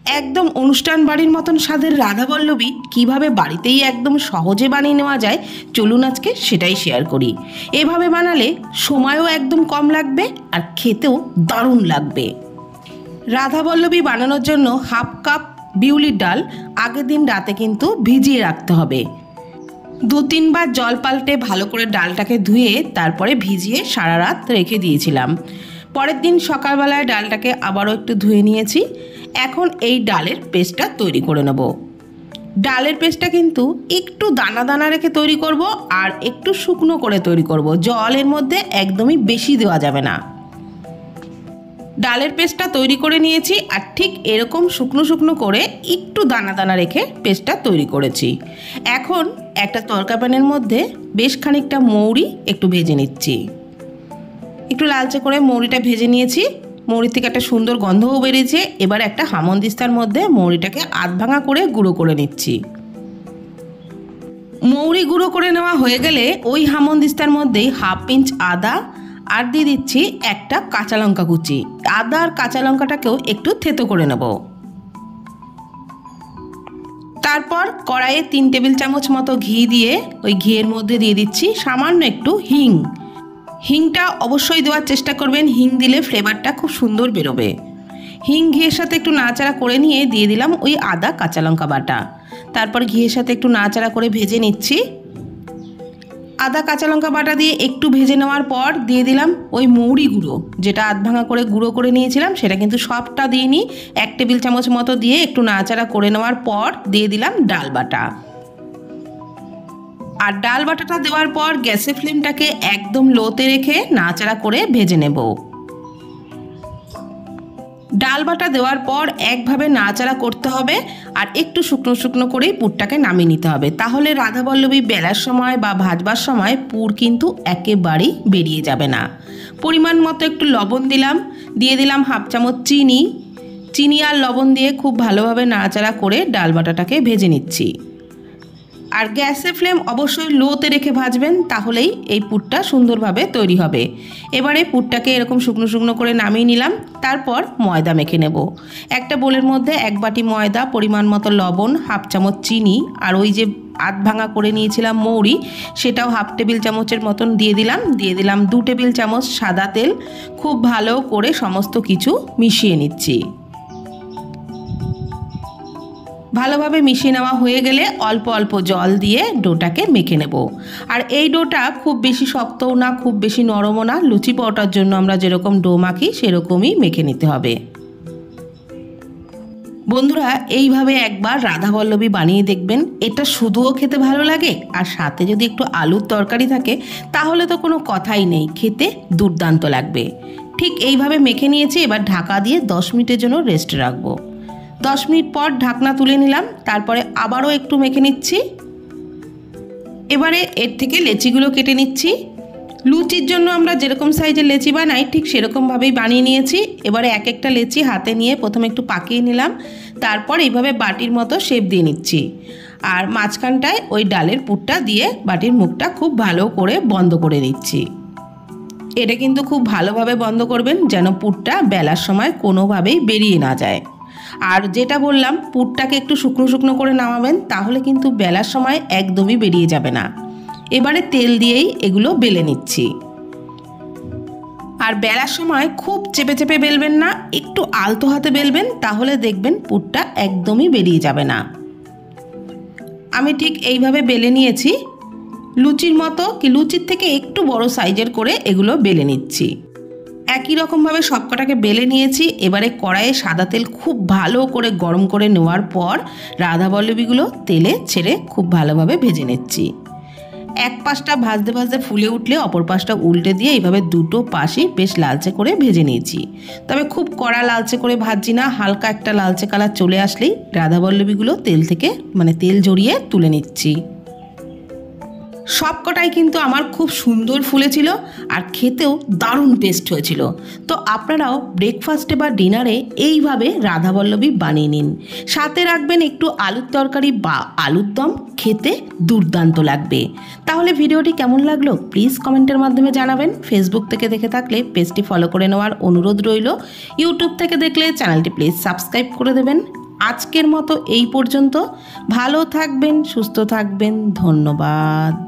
একদম অনুষ্ঠান বাড়ির মতন স্বাদের রাধাবল্লভী কিভাবে বাড়িতেই একদম সহজে বানিয়ে নেওয়া যায় চলুন আজকে সেটাই শেয়ার করি। এভাবে বানালে সময়ও একদম কম লাগবে আর খেতেও দারুণ লাগবে। রাধাবল্লভী বানানোর জন্য হাফ কাপ বিউলির ডাল আগের দিন রাতে কিন্তু ভিজিয়ে রাখতে হবে। 2-3 বার জল পাল্টে ভালো করে ডালটাকে ধুয়ে তারপরে ভিজিয়ে সারা রাত রেখে দিয়েছিলাম। পরের দিন সকালবেলায় ডালটাকে আবারও একটু ধুয়ে নিয়েছি। এখন এই ডালের পেস্টটা তৈরি করে নেব। ডালের পেস্টটা কিন্তু একটু দানা দানা রেখে তৈরি করব আর একটু শুকনো করে তৈরি করব, জলের মধ্যে একদমই বেশি দেওয়া যাবে না। ডালের পেস্টটা তৈরি করে নিয়েছি আর ঠিক এরকম শুকনো শুকনো করে একটু দানা দানা রেখে পেস্টটা তৈরি করেছি। এখন একটা তড়কা প্যানের মধ্যে বেশ খানিকটা মৌরি একটু ভেজে নিচ্ছি। একটু লালচে করে মৌরিটা ভেজে নিয়েছি। মৌরি থেকে একটা সুন্দর গন্ধও বেরিয়েছে। এবার একটা হামনদিস্তার মধ্যে মৌরিটাকে আধ ভাঙা করে গুঁড়ো করে নিচ্ছি। মৌরি গুঁড়ো করে নেওয়া হয়ে গেলে ওই হামনদিস্তার মধ্যেই 1/2 ইঞ্চ আদা আর দিয়ে দিচ্ছি একটা কাঁচা লঙ্কা কুচি। আদা আর কাঁচা লঙ্কাটাকেও একটু থেতো করে নেব। তারপর কড়াইয়ে 3 টেবিল চামচ মতো ঘি দিয়ে ওই ঘিয়ের মধ্যে দিয়ে দিচ্ছি সামান্য একটু হিং। হিংটা অবশ্যই দেওয়ার চেষ্টা করবেন, হিং দিলে ফ্লেভারটা খুব সুন্দর বেরোবে। হিং ঘিয়ের সাথে একটু নাড়াচাড়া করে নিয়ে দিয়ে দিলাম ওই আদা কাঁচা লঙ্কা বাটা। তারপর ঘিয়ের সাথে একটু নাড়াচাড়া করে ভেজে নিচ্ছি। আদা কাঁচা লঙ্কা বাটা দিয়ে একটু ভেজে নেওয়ার পর দিয়ে দিলাম ওই মৌরি গুঁড়ো, যেটা আধ ভাঙা করে গুঁড়ো করে নিয়েছিলাম, সেটা কিন্তু সবটা দিইনি, 1 টেবিল চামচ মতো দিয়ে একটু নাড়াচাড়া করে নেওয়ার পর দিয়ে দিলাম ডাল বাটা। আর ডাল বাটাটা দেওয়ার পর গ্যাসের ফ্লেমটাকে একদম লোতে রেখে নাড়াচাড়া করে ভেজে নেব। ডাল বাটা দেওয়ার পর একভাবে নাড়াচাড়া করতে হবে আর একটু শুকনো শুকনো করেই পুরটাকে নামিয়ে নিতে হবে। তাহলে রাধাবল্লভী বেলার সময় বা ভাজবার সময় পুর কিন্তু একেবারেই বেরিয়ে যাবে না। পরিমাণ মতো একটু লবণ দিলাম, দিয়ে দিলাম 1/2 চামচ চিনি আর লবণ দিয়ে খুব ভালোভাবে নাড়াচাড়া করে ডাল বাটাটাকে ভেজে নিচ্ছি। আর গ্যাসের ফ্লেম অবশ্যই লোতে রেখে ভাজবেন, তাহলেই এই পুরটা সুন্দরভাবে তৈরি হবে। এবারে পুরটাকে এরকম শুকনো শুকনো করে নামিয়ে নিলাম। তারপর ময়দা মেখে নেব। একটা বোলের মধ্যে 1 বাটি ময়দা, পরিমাণ মতো লবণ, 1/2 চামচ চিনি আর ওই যে আধ ভাঙা করে নিয়েছিলাম মৌরি, সেটাও 1/2 টেবিল চামচের মতন দিয়ে দিলাম 2 টেবিল চামচ সাদা তেল। খুব ভালো করে সমস্ত কিছু মিশিয়ে নিচ্ছি। ভালোভাবে মিশিয়ে নেওয়া হয়ে গেলে অল্প অল্প জল দিয়ে ডোটাকে মেখে নেব। আর এই ডোটা খুব বেশি শক্তও না, খুব বেশি নরমও না, লুচি পরোটার জন্য আমরা যেরকম ডো মাখি সেরকমই মেখে নিতে হবে। বন্ধুরা, এইভাবে একবার রাধাবল্লভী বানিয়ে দেখবেন। এটা শুধুও খেতে ভালো লাগে আর সাথে যদি একটু আলুর তরকারি থাকে তাহলে তো কোনো কথাই নেই, খেতে দুর্দান্ত লাগবে। ঠিক এইভাবে মেখে নিয়েছি। এবার ঢাকা দিয়ে 10 মিনিটের জন্য রেস্টে রাখবো। 10 মিনিট পর ঢাকনা তুলে নিলাম। তারপরে আবারও একটু মেখে নিচ্ছি। এবারে এর থেকে লেচিগুলো কেটে নিচ্ছি। লুচির জন্য আমরা যেরকম সাইজের লেচি বানাই ঠিক সেরকমভাবেই বানিয়ে নিয়েছি। এবারে এক একটা লেচি হাতে নিয়ে প্রথমে একটু পাকিয়ে নিলাম। তারপর এইভাবে বাটির মতো শেপ দিয়ে নিচ্ছি। আর মাঝখানটায় ওই ডালের পুরটা দিয়ে বাটির মুখটা খুব ভালো করে বন্ধ করে দিচ্ছি। এটা কিন্তু খুব ভালোভাবে বন্ধ করবেন যেন পুরটা বেলার সময় কোনোভাবেই বেরিয়ে না যায়। আর যেটা বললাম, পুরটাকে একটু শুকনো শুকনো করে নামাবেন, তাহলে কিন্তু বেলার সময় একদমই বেরিয়ে যাবে না। এবারে তেল দিয়েই এগুলো বেলে নিচ্ছি। আর বেলার সময় খুব চেপে চেপে বেলবেন না, একটু আলতো হাতে বেলবেন, তাহলে দেখবেন পুরটা একদমই বেরিয়ে যাবে না। আমি ঠিক এইভাবে বেলে নিয়েছি। লুচির মতো কি লুচির থেকে একটু বড় সাইজের করে এগুলো বেলে নিচ্ছি। একই রকমভাবে সবকটাকে বেলে নিয়েছি। এবারে কড়াইয়ে সাদা তেল খুব ভালো করে গরম করে নেওয়ার পর রাধাবল্লভীগুলো তেলে ছেড়ে খুব ভালোভাবে ভেজে নিচ্ছি। এক পাশটা ভাজতে ভাজতে ফুলে উঠলে অপর পাশটা উল্টে দিয়ে এইভাবে দুটো পাশই বেশ লালচে করে ভেজে নিয়েছি। তবে খুব কড়া লালচে করে ভাজছি না, হালকা একটা লালচে কালার চলে আসলেই রাধাবল্লভীগুলো তেল থেকে তেল ঝরিয়ে তুলে নিচ্ছি। সবকটাই কিন্তু আমার খুব সুন্দর ফুলেছিল আর খেতেও দারুণ টেস্ট হয়েছিল। তো আপনারাও ব্রেকফাস্টে বা ডিনারে এইভাবে রাধাবল্লভী বানিয়ে নিন। সাথে রাখবেন একটু আলুর তরকারি বা আলুর দম, খেতে দুর্দান্ত লাগবে। তাহলে ভিডিওটি কেমন লাগলো প্লিজ কমেন্টের মাধ্যমে জানাবেন। ফেসবুক থেকে দেখে থাকলে পেজটি ফলো করে নেওয়ার অনুরোধ রইল। ইউটিউব থেকে দেখলে চ্যানেলটি প্লিজ সাবস্ক্রাইব করে দেবেন। আজকের মতো এই পর্যন্ত। ভালো থাকবেন, সুস্থ থাকবেন। ধন্যবাদ।